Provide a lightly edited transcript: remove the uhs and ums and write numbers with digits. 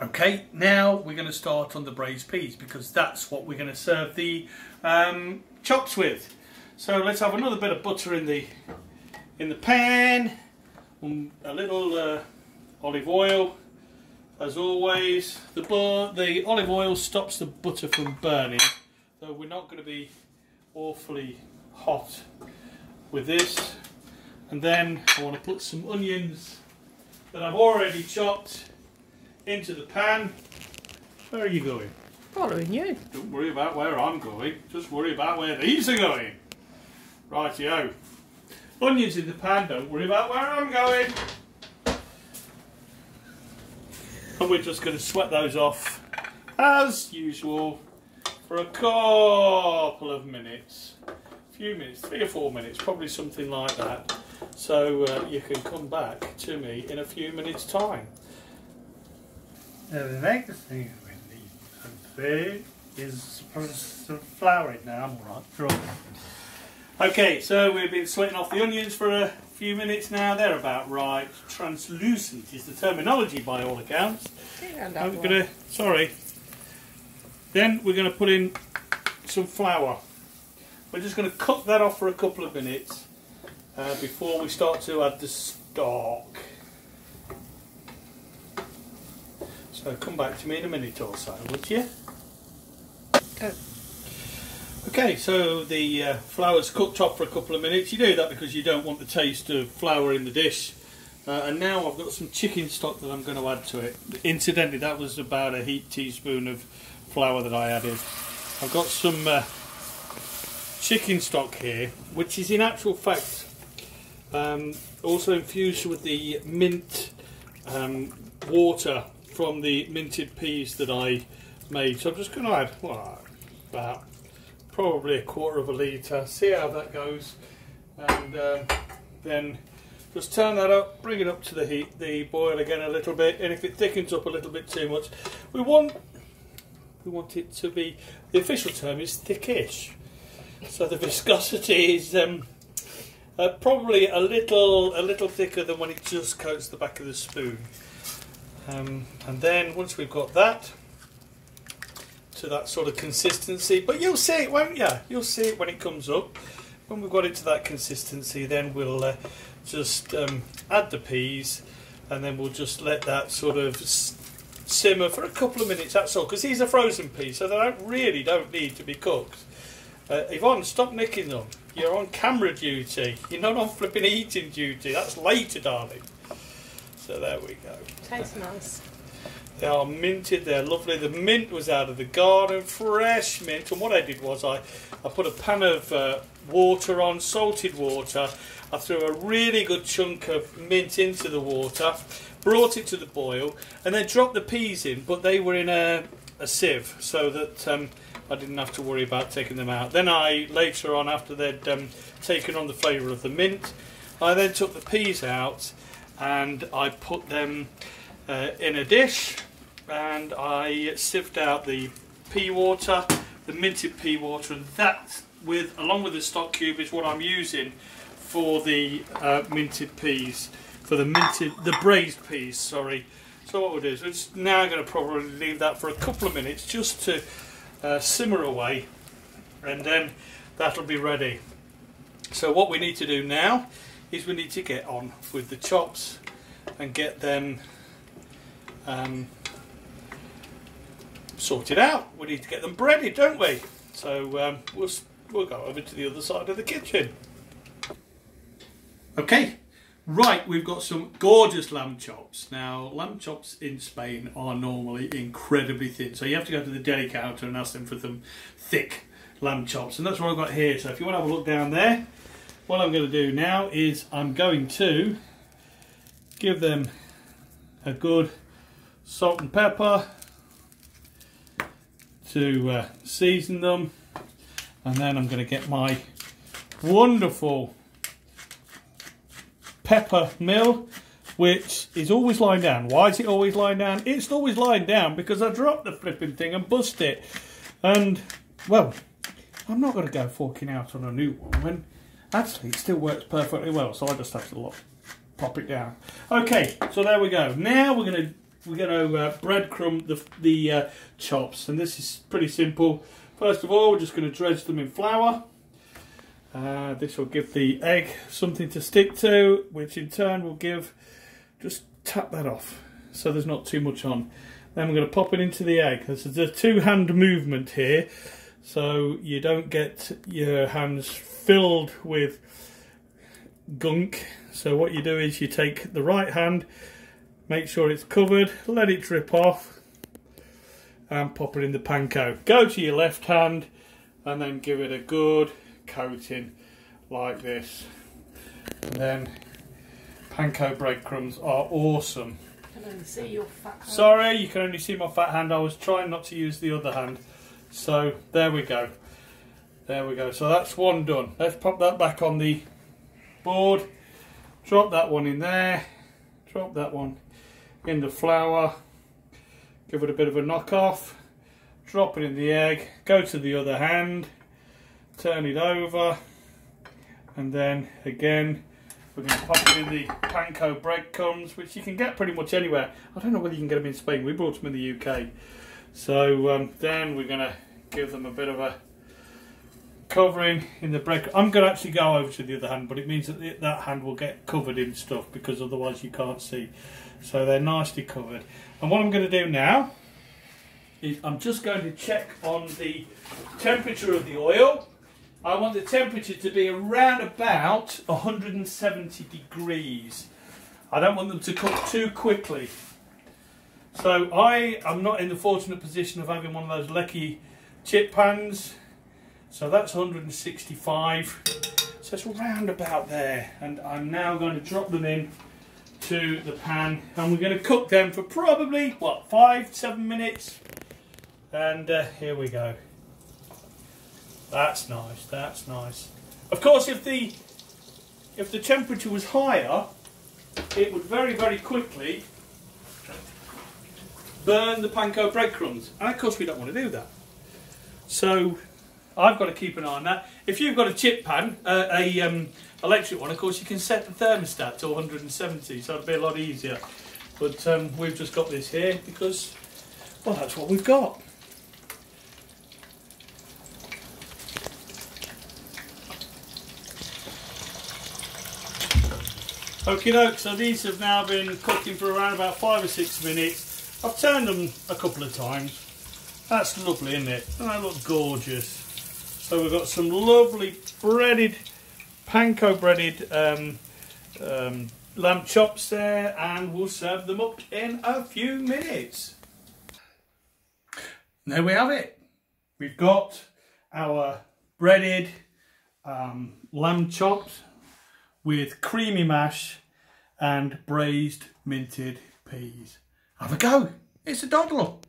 Okay, now we're going to start on the braised peas because that's what we're going to serve the chops with. So let's have another bit of butter in the pan, a little olive oil, as always. The olive oil stops the butter from burning, so we're not going to be awfully hot with this. And then I want to put some onions that I've already chopped into the pan. Where are you going? Following you. Don't worry about where I'm going, just worry about where these are going. Rightio. Onions in the pan, don't worry about where I'm going. And we're just going to sweat those off as usual for a couple of minutes. A few minutes, 3 or 4 minutes, probably something like that. So you can come back to me in a few minutes time. Now the next thing we need to do is put some flour in now. I'm alright, sure. Okay, so we've been sweating off the onions for a few minutes now. They're about right. Translucent is the terminology by all accounts. Then we're going to put in some flour. We're just going to cook that off for a couple of minutes before we start to add the stock. So come back to me in a minute or so, would you? Okay, so the flour's cooked off for a couple of minutes. You do that because you don't want the taste of flour in the dish. And now I've got some chicken stock that I'm going to add to it. Incidentally, that was about a heaped teaspoon of flour that I added. I've got some chicken stock here, which is in actual fact also infused with the mint water from the minted peas that I made. So I'm just going to add about probably 1/4 of a litre, see how that goes, and then just turn that up, bring it up to the boil again a little bit, and if it thickens up a little bit too much, we want it to be, the official term is thickish, so the viscosity is probably a little thicker than when it just coats the back of the spoon. And then once we've got that to that sort of consistency, but you'll see it, won't you? You'll see it when it comes up. When we've got it to that consistency, then we'll just add the peas, and then we'll just let that sort of simmer for a couple of minutes, that's all, because these are frozen peas, so they really don't need to be cooked. Yvonne, stop nicking them. You're on camera duty. You're not on flipping eating duty. That's later, darling. So there we go. Tastes nice. They are minted, they're lovely. The mint was out of the garden, fresh mint. And what I did was I put a pan of water on, salted water. I threw a really good chunk of mint into the water, brought it to the boil, and then dropped the peas in, but they were in a sieve, so that I didn't have to worry about taking them out. Then later on, after they'd taken on the flavour of the mint, I then took the peas out and I put them in a dish, and I sieved out the pea water, the minted pea water, and that, along with the stock cube, is what I'm using for the minted peas, for the braised peas. Sorry. So what we'll do is we're just now going to probably leave that for a couple of minutes just to simmer away, and then that'll be ready. So what we need to do now is we need to get on with the chops and get them sorted out. We need to get them breaded, don't we? So we'll go over to the other side of the kitchen. Okay, right, we've got some gorgeous lamb chops. Now, lamb chops in Spain are normally incredibly thin, so you have to go to the deli counter and ask them for some thick lamb chops, and that's what I've got here. So if you want to have a look down there, what I'm going to do now is I'm going to give them a good salt and pepper to season them, and then I'm going to get my wonderful pepper mill, which is always lying down. Why is it always lying down? It's always lying down because I dropped the flipping thing and bust it, and well, I'm not going to go forking out on a new one when actually it still works perfectly well, so I just have to pop it down. Okay, so there we go. Now we're going to we're going to breadcrumb the chops, and this is pretty simple. First of all, we're just going to dredge them in flour. This will give the egg something to stick to, which in turn will give, just tap that off so there's not too much on. Then we're going to pop it into the egg. This is a two-hand movement here, so you don't get your hands filled with gunk. So what you do is you take the right hand, make sure it's covered, let it drip off, and pop it in the panko. Go to your left hand and then give it a good coating like this. And then panko breadcrumbs are awesome. I can only see your fat hand. Sorry, you can only see my fat hand. I was trying not to use the other hand. So there we go. There we go. So that's one done. Let's pop that back on the board. Drop that one in there. Drop that one in the flour. Give it a bit of a knock off. Drop it in the egg. Go to the other hand. Turn it over. And then again, we're going to pop it in the panko breadcrumbs, which you can get pretty much anywhere. I don't know whether you can get them in Spain. We brought them in the UK. So then we're going to give them a bit of a covering in the bread. I'm going to actually go over to the other hand, but it means that that hand will get covered in stuff, because otherwise you can't see. So they're nicely covered. And what I'm going to do now is I'm just going to check on the temperature of the oil. I want the temperature to be around about 170 degrees. I don't want them to cook too quickly. So I am not in the fortunate position of having one of those lecky chip pans. So that's 165. So it's around about there. And I'm now going to drop them in to the pan. And we're going to cook them for probably, what, 5-7 minutes. And here we go. That's nice, that's nice. Of course, if the temperature was higher, it would very, very quickly burn the panko breadcrumbs. And of course we don't want to do that. So I've got to keep an eye on that. If you've got a chip pan, electric one, of course you can set the thermostat to 170, so it'll be a lot easier. But we've just got this here because, well, that's what we've got. Okie doke, so these have now been cooking for around about 5 or 6 minutes. I've turned them a couple of times. That's lovely, isn't it? And they look gorgeous. So we've got some lovely breaded, panko breaded lamb chops there, and we'll serve them up in a few minutes. And there we have it. We've got our breaded lamb chops with creamy mash and braised minted peas. Have a go. It's a doddle.